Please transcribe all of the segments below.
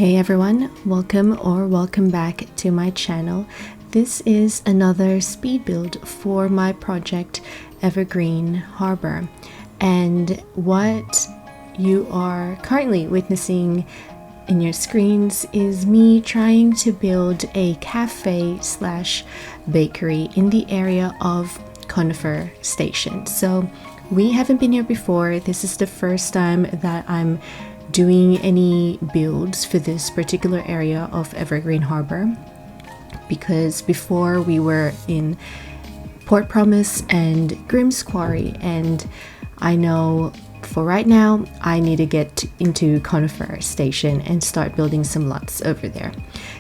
Hey everyone, welcome back to my channel. This is another speed build for my project Evergreen Harbour, and what you are currently witnessing in your screens is me trying to build a cafe slash bakery in the area of Conifer Station. So we haven't been here before. This is the first time that I'm doing any builds for this particular area of Evergreen Harbour, because before we were in Port Promise and Grimm's Quarry, and I know for right now I need to get into Conifer Station and start building some lots over there.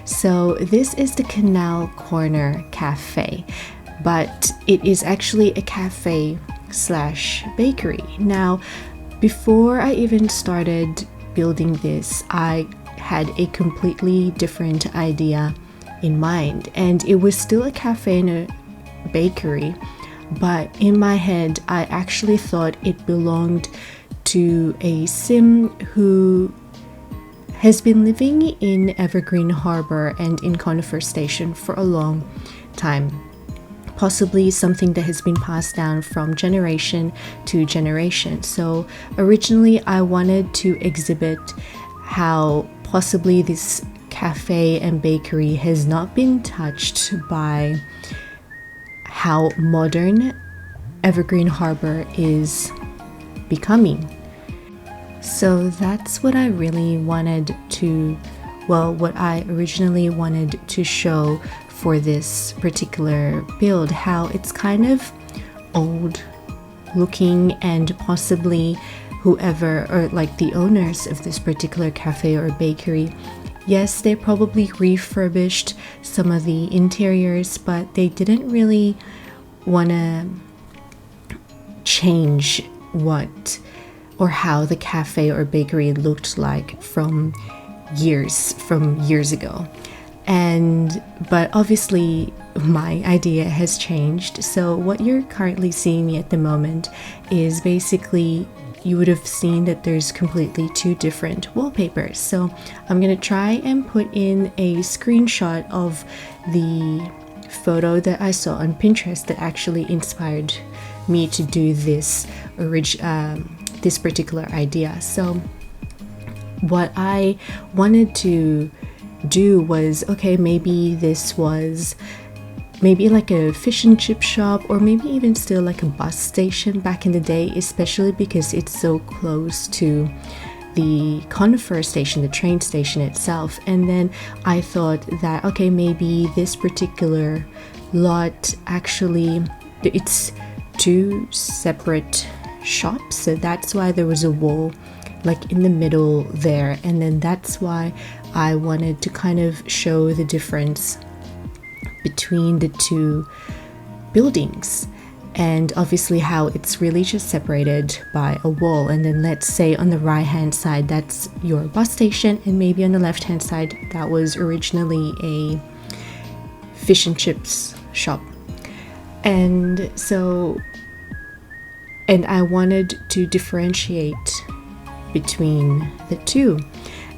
So this is the Canal Corner Cafe, but it is actually a cafe slash bakery. Now, before I even started building this, I had a completely different idea in mind, and it was still a cafe and a bakery, but in my head I actually thought it belonged to a sim who has been living in Evergreen Harbour and in Conifer Station for a long time. Possibly something that has been passed down from generation to generation. So originally I wanted to exhibit how possibly this cafe and bakery has not been touched by how modern Evergreen Harbour is becoming. So that's what I really wanted to, what I originally wanted to show for this particular build, how it's kind of old looking, and possibly whoever, or like the owners of this particular cafe or bakery, yes, they probably refurbished some of the interiors, but they didn't really want to change what or how the cafe or bakery looked like from years ago. But obviously my idea has changed. So what you're currently seeing me at the moment is basically, you would have seen that there's completely two different wallpapers. So I'm going to try and put in a screenshot of the photo that I saw on Pinterest that actually inspired me to do this particular idea. So what I wanted to do was, okay, maybe this was maybe like a fish and chip shop, or maybe even still like a bus station back in the day, especially because it's so close to the Conifer Station, the train station itself. And then I thought that, okay, maybe this particular lot, actually it's two separate shops, so that's why there was a wall like in the middle there, and then that's why I wanted to kind of show the difference between the two buildings, and obviously how it's really just separated by a wall. And then let's say on the right hand side that's your bus station, and maybe on the left hand side that was originally a fish and chips shop. And I wanted to differentiate between the two.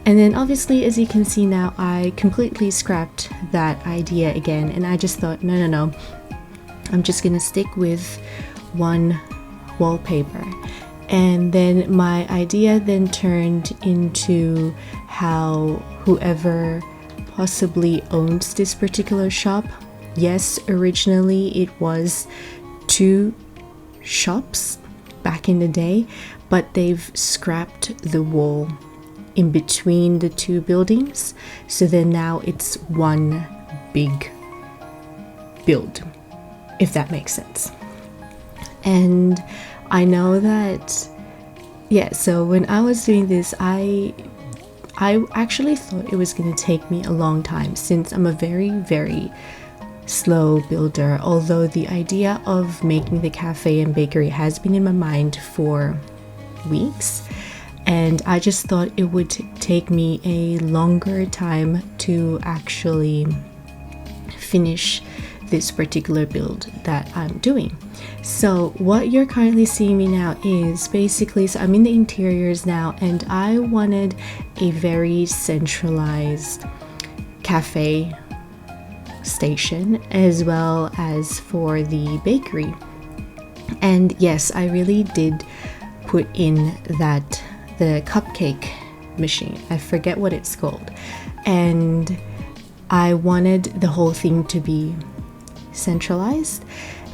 And then obviously, as you can see now, I completely scrapped that idea again, and I just thought, no, I'm just gonna stick with one wallpaper. And then my idea then turned into how whoever possibly owns this particular shop, yes, originally it was two shops back in the day, but they've scrapped the wall in between the two buildings, so then now it's one big build, if that makes sense. And I know that, yeah, so when I was doing this, I actually thought it was going to take me a long time, since I'm a very slow builder, although the idea of making the cafe and bakery has been in my mind for weeks, and I just thought it would take me a longer time to actually finish this particular build that I'm doing. So what you're currently seeing me now is basically, so I'm in the interiors now, and I wanted a very centralized cafe station as well as for the bakery. And yes, I really did put in that the cupcake machine, I forget what it's called, and I wanted the whole thing to be centralized.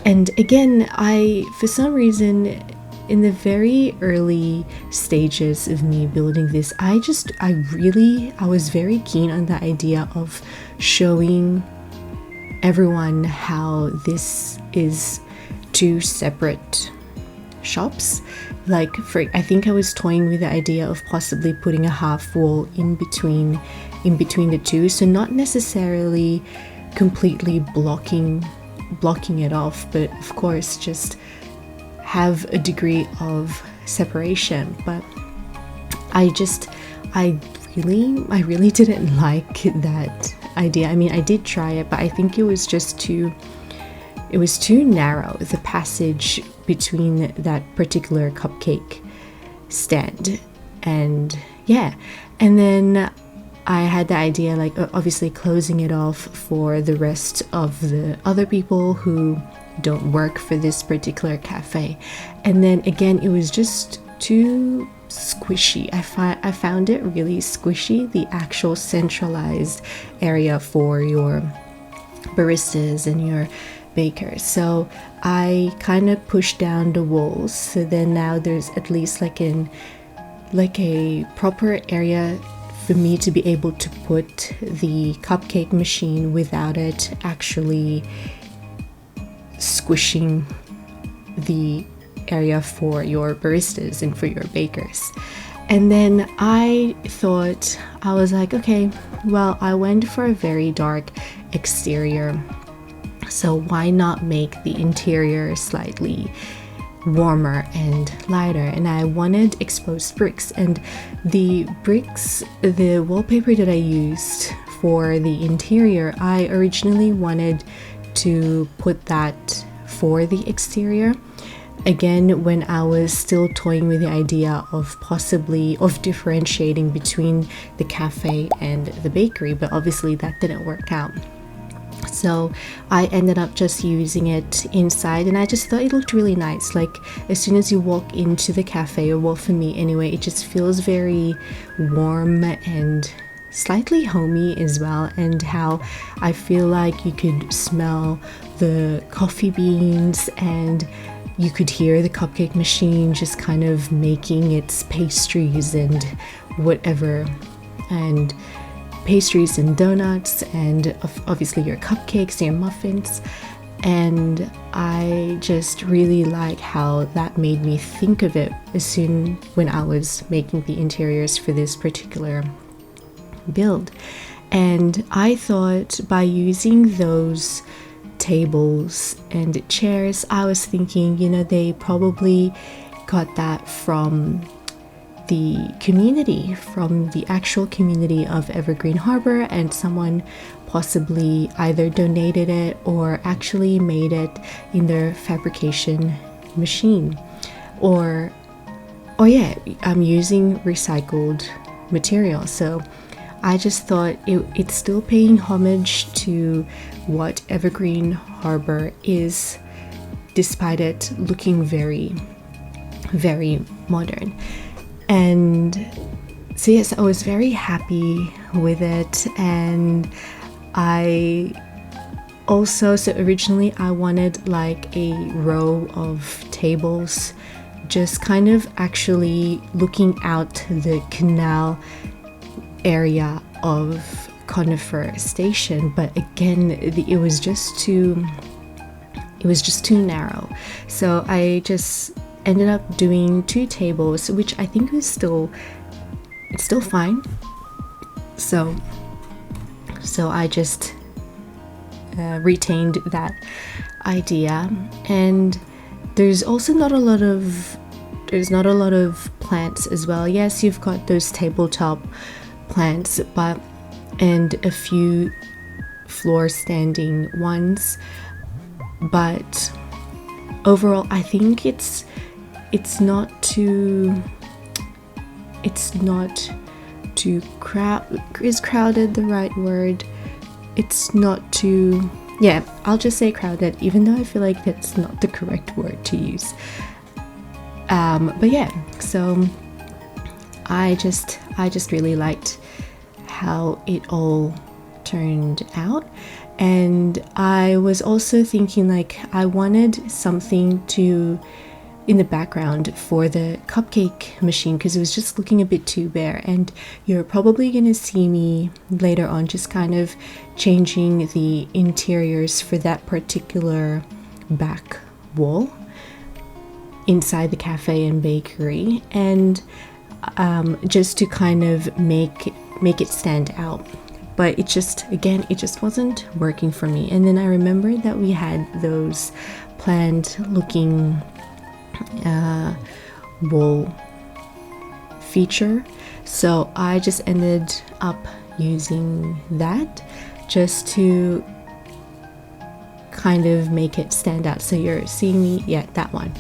And again, for some reason, in the very early stages of me building this, I was very keen on the idea of showing everyone how this is two separate shops. Like, I think I was toying with the idea of possibly putting a half wall in between the two, so not necessarily completely blocking it off, but of course just have a degree of separation. But I really didn't like that idea. I mean, I did try it, but I think it was too narrow, the passage between that particular cupcake stand. And yeah, and then I had the idea, like, obviously closing it off for the rest of the other people who don't work for this particular cafe. And then again, it was just too squishy. I found it really squishy, the actual centralized area for your baristas and your bakers. So I kind of pushed down the walls, so then now there's at least like a proper area for me to be able to put the cupcake machine without it actually squishing the area for your baristas and for your bakers. And then I was like, okay, well, I went for a very dark exterior, so why not make the interior slightly warmer and lighter? And I wanted exposed bricks, and the wallpaper that I used for the interior, I originally wanted to put that for the exterior. Again, when I was still toying with the idea of differentiating between the cafe and the bakery, but obviously that didn't work out. So I ended up just using it inside, and I just thought it looked really nice. Like, as soon as you walk into the cafe, or well, for me anyway, it just feels very warm and slightly homey as well, and how I feel like you could smell the coffee beans and you could hear the cupcake machine just kind of making its pastries and whatever, and pastries and donuts, and obviously your cupcakes, your muffins. And I just really like how that made me think of it when I was making the interiors for this particular build. And I thought, by using those tables and chairs, I was thinking, they probably got that from the community, from the actual community of Evergreen Harbour, and someone possibly either donated it or actually made it in their fabrication machine, or I'm using recycled material. So I just thought it's still paying homage to what Evergreen Harbour is, despite it looking very, very modern. And so yes, I was very happy with it. And I also, so originally I wanted like a row of tables just kind of actually looking out the canal area of Conifer Station, but again, it was just too narrow. So I just ended up doing 2 tables, which I think is still fine. So I just retained that idea. And there's also not a lot of plants as well. Yes, you've got those tabletop plants, and a few floor standing ones, but overall I think it's not too is crowded the right word? It's not too, yeah, I'll just say crowded, even though I feel like that's not the correct word to use. But yeah, so I just really liked how it all turned out. And I was also thinking, like, I wanted something to in the background for the cupcake machine, because it was just looking a bit too bare. And you're probably gonna see me later on just kind of changing the interiors for that particular back wall inside the cafe and bakery, and just to kind of make it stand out. But it just wasn't working for me. And then I remembered that we had those planned looking wall feature, so I just ended up using that just to kind of make it stand out. So you're seeing me, yeah, that one.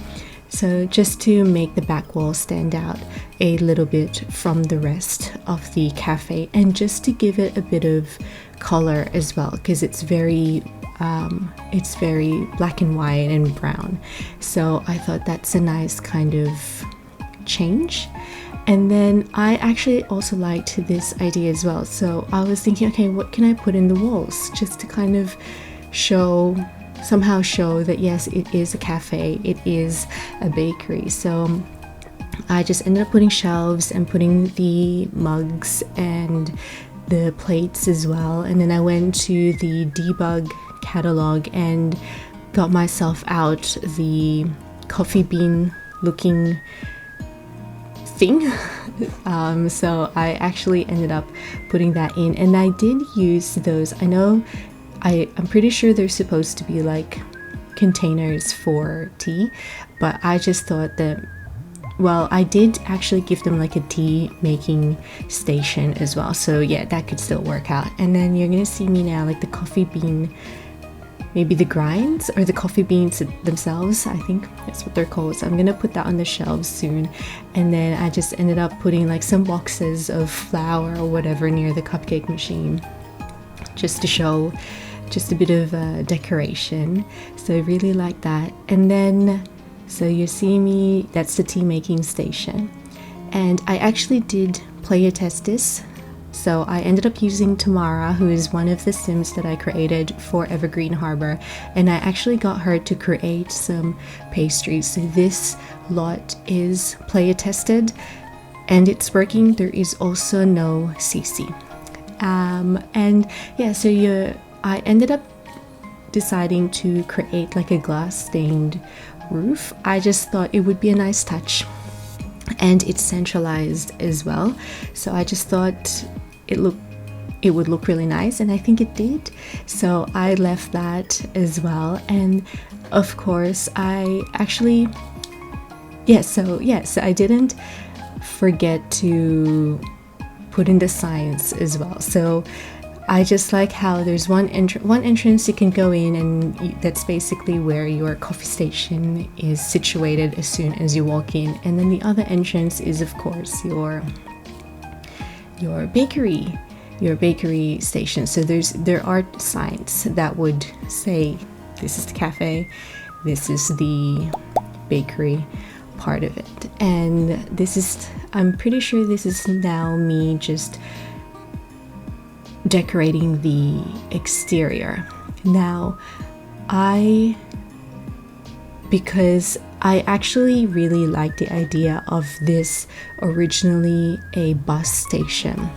So just to make the back wall stand out a little bit from the rest of the cafe, and just to give it a bit of color as well, because it's very black and white and brown. So I thought that's a nice kind of change. And then I actually also liked this idea as well. So I was thinking, okay, what can I put in the walls just to kind of somehow show that yes, it is a cafe, it is a bakery. So I just ended up putting shelves and putting the mugs and the plates as well. And then I went to the debug catalog and got myself out the coffee bean looking thing. So I actually ended up putting that in, and I did use those. I'm pretty sure they're supposed to be like containers for tea, but I just thought that, well, I did actually give them like a tea making station as well, so yeah, that could still work out. And then you're gonna see me now, like the coffee bean, maybe the grinds or the coffee beans themselves, I think that's what they're called. So I'm gonna put that on the shelves soon. And then I just ended up putting like some boxes of flour or whatever near the cupcake machine, just to show just a bit of decoration. So I really like that. And then, so you see me, that's the tea making station. And I actually did play test this. So I ended up using Tamara, who is one of the Sims that I created for Evergreen Harbour, and I actually got her to create some pastries. So this lot is play tested and it's working. There is also no CC. And yeah, so I ended up deciding to create like a glass stained roof. I just thought it would be a nice touch, and it's centralized as well, so I just thought it would look really nice, and I think it did. So I left that as well. And of course I actually so I didn't forget to put in the signs as well. So I just like how there's one entrance you can go in, and that's basically where your coffee station is situated as soon as you walk in. And then the other entrance is of course your bakery station. So there are signs that would say this is the cafe, this is the bakery part of it. And I'm pretty sure this is now me just decorating the exterior. Now because I actually really like the idea of this originally a bus station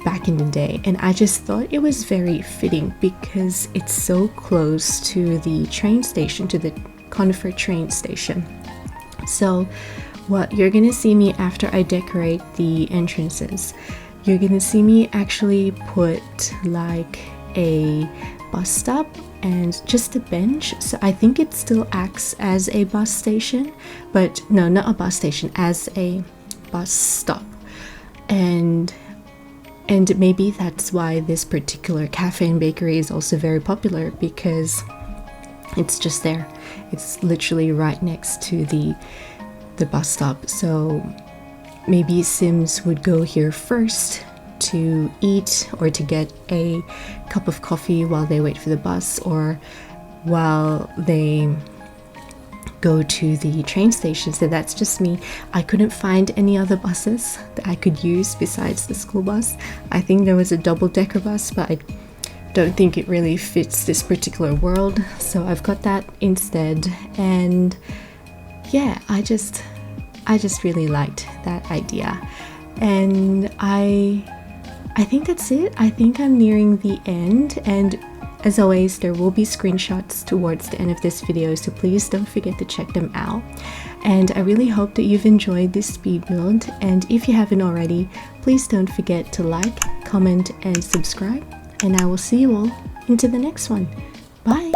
back in the day, and I just thought it was very fitting because it's so close to the train station, to the Conifer train station. So what you're gonna see me after I decorate the entrances, you're gonna see me actually put like a bus stop and just a bench. So I think it still acts as a bus station, but no, not a bus station, as a bus stop. And maybe that's why this particular cafe and bakery is also very popular, because It's just there. It's literally right next to the bus stop. So maybe Sims would go here first to eat or to get a cup of coffee while they wait for the bus, or while they go to the train station. So that's just me. I couldn't find any other buses that I could use besides the school bus. I think there was a double-decker bus, but I don't think it really fits this particular world, so I've got that instead. And yeah, I just really liked that idea. And I think that's it. I think I'm nearing the end, and as always, there will be screenshots towards the end of this video, so please don't forget to check them out. And I really hope that you've enjoyed this speed build, and if you haven't already, please don't forget to like, comment, and subscribe, and I will see you all into the next one. Bye!